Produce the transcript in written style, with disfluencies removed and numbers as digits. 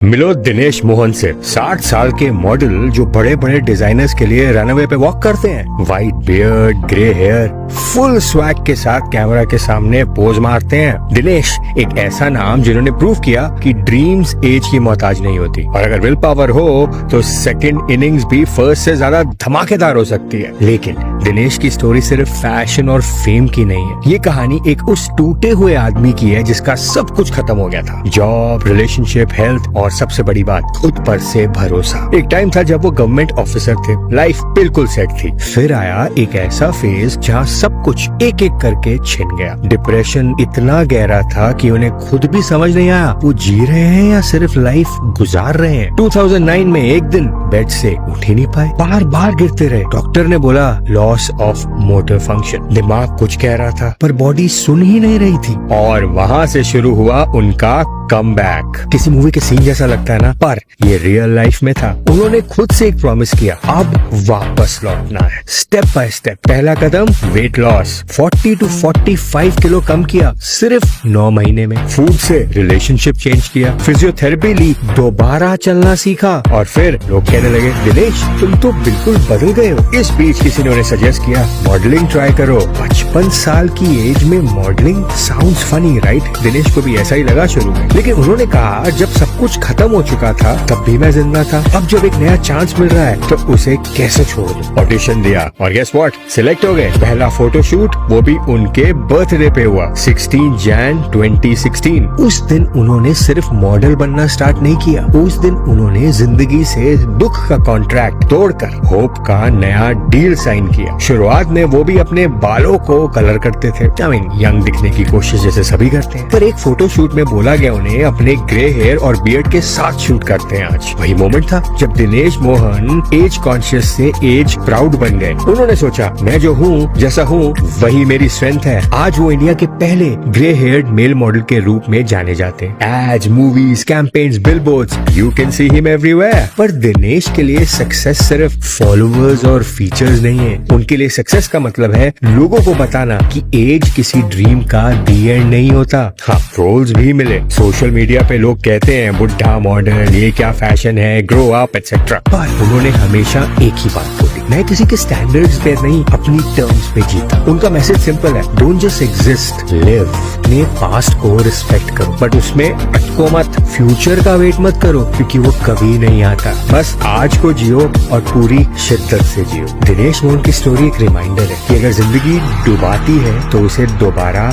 मिलो दिनेश मोहन से। 60 साल के मॉडल जो बड़े बड़े डिजाइनर्स के लिए रनवे पे वॉक करते हैं। White beard, grey hair, full swag के साथ कैमरा के सामने पोज मारते हैं। दिनेश एक ऐसा नाम जिन्होंने प्रूव किया कि ड्रीम्स एज की मोहताज नहीं होती, और अगर विल पावर हो तो सेकंड इनिंग्स भी फर्स्ट से ज्यादा धमाकेदार हो सकती है। लेकिन दिनेश की स्टोरी सिर्फ फैशन और फेम की नहीं है। ये कहानी एक उस टूटे हुए आदमी की है जिसका सब कुछ खत्म हो गया था। जॉब, रिलेशनशिप, हेल्थ और सबसे बड़ी बात, खुद पर से भरोसा। एक टाइम था जब वो गवर्नमेंट ऑफिसर थे, लाइफ बिल्कुल सेट थी। फिर आया एक ऐसा फेज जहाँ सब कुछ एक एक करके छिन गया। डिप्रेशन इतना गहरा था कि उन्हें खुद भी समझ नहीं आया वो जी रहे हैं या सिर्फ लाइफ गुजार रहे हैं। 2009 में एक दिन बेड से उठ ही नहीं पाए, बार बार गिरते रहे। डॉक्टर ने बोला लॉस ऑफ मोटर फंक्शन। दिमाग कुछ कह रहा था पर बॉडी सुन ही नहीं रही थी। और वहाँ से शुरू हुआ उनका कम बैक। किसी मूवी के सीन जैसा लगता है ना, पर ये रियल लाइफ में था। उन्होंने खुद से एक प्रॉमिस किया, अब वापस लौटना है। Step by step. पहला कदम वेट लॉस, 40 to 45 किलो कम किया सिर्फ 9 महीने में। फूड से रिलेशनशिप चेंज किया, फिजियोथेरेपी ली, दोबारा चलना सीखा, और फिर लोग कहने लगे दिनेश तुम तो बिल्कुल बदल गए हो। इस बीच किसी ने उन्हें सजेस्ट किया मॉडलिंग ट्राई करो। 55 साल की एज में modelling sounds funny, right? Dinesh को भी ऐसा ही लगा शुरू में, लेकिन उन्होंने कहा जब सब कुछ खत्म हो चुका था तब भी मैं जिंदा था। अब जब एक नया चांस मिल रहा है तो उसे कैसे छोड़ दूं? ऑडिशन दिया और गेस व्हाट, सिलेक्ट हो गए। पहला फोटोशूट वो भी उनके बर्थडे पे हुआ, 16 जैन 2016। उस दिन उन्होंने सिर्फ मॉडल बनना स्टार्ट नहीं किया, उस दिन उन्होंने जिंदगी से दुख का कॉन्ट्रैक्ट तोड़कर होप का नया डील साइन किया। शुरुआत में वो भी अपने बालों को कलर करते थे, यंग दिखने की कोशिश जैसे सभी करते हैं। पर एक फोटोशूट में बोला गया उन्हें अपने ग्रे हेयर और बियर्ड के साथ शूट करते हैं। आज वही मोमेंट था जब दिनेश मोहन एज कॉन्शियस से एज प्राउड बन गए। उन्होंने सोचा मैं जो हूँ, जैसा हूँ, वही मेरी स्ट्रेंथ है। आज वो इंडिया के पहले ग्रे हेयर्ड मेल मॉडल के रूप में जाने जाते हैं। Ads, movies, campaigns, billboards, you can see him everywhere. पर दिनेश के लिए सक्सेस सिर्फ फॉलोअर्स और फीचर्स नहीं है। उनके लिए सक्सेस का मतलब है लोगों को बताना कि एज किसी ड्रीम का दी एंड नहीं होता। हाँ, रोल्स भी मिले। सोशल मीडिया पे लोग कहते हैं बुढ़ा मॉडर्न, ये क्या फैशन है, ग्रो अप एटसेट्रा। पर उन्होंने हमेशा एक ही बात बोली, मैं किसी के स्टैंडर्ड्स पे नहीं, अपनी टर्म्स पे जीता। उनका मैसेज सिंपल है, डोंट जस्ट एग्जिस्ट, लिव। अपने पास्ट को रिस्पेक्ट करो, बट उसमें अटको मत। फ्यूचर का वेट मत करो क्योंकि वो कभी नहीं आता। बस आज को जियो और पूरी शिद्दत से जियो। दिनेश मोहन की स्टोरी एक रिमाइंडर है कि अगर जिंदगी डुबाती है तो उसे दोबारा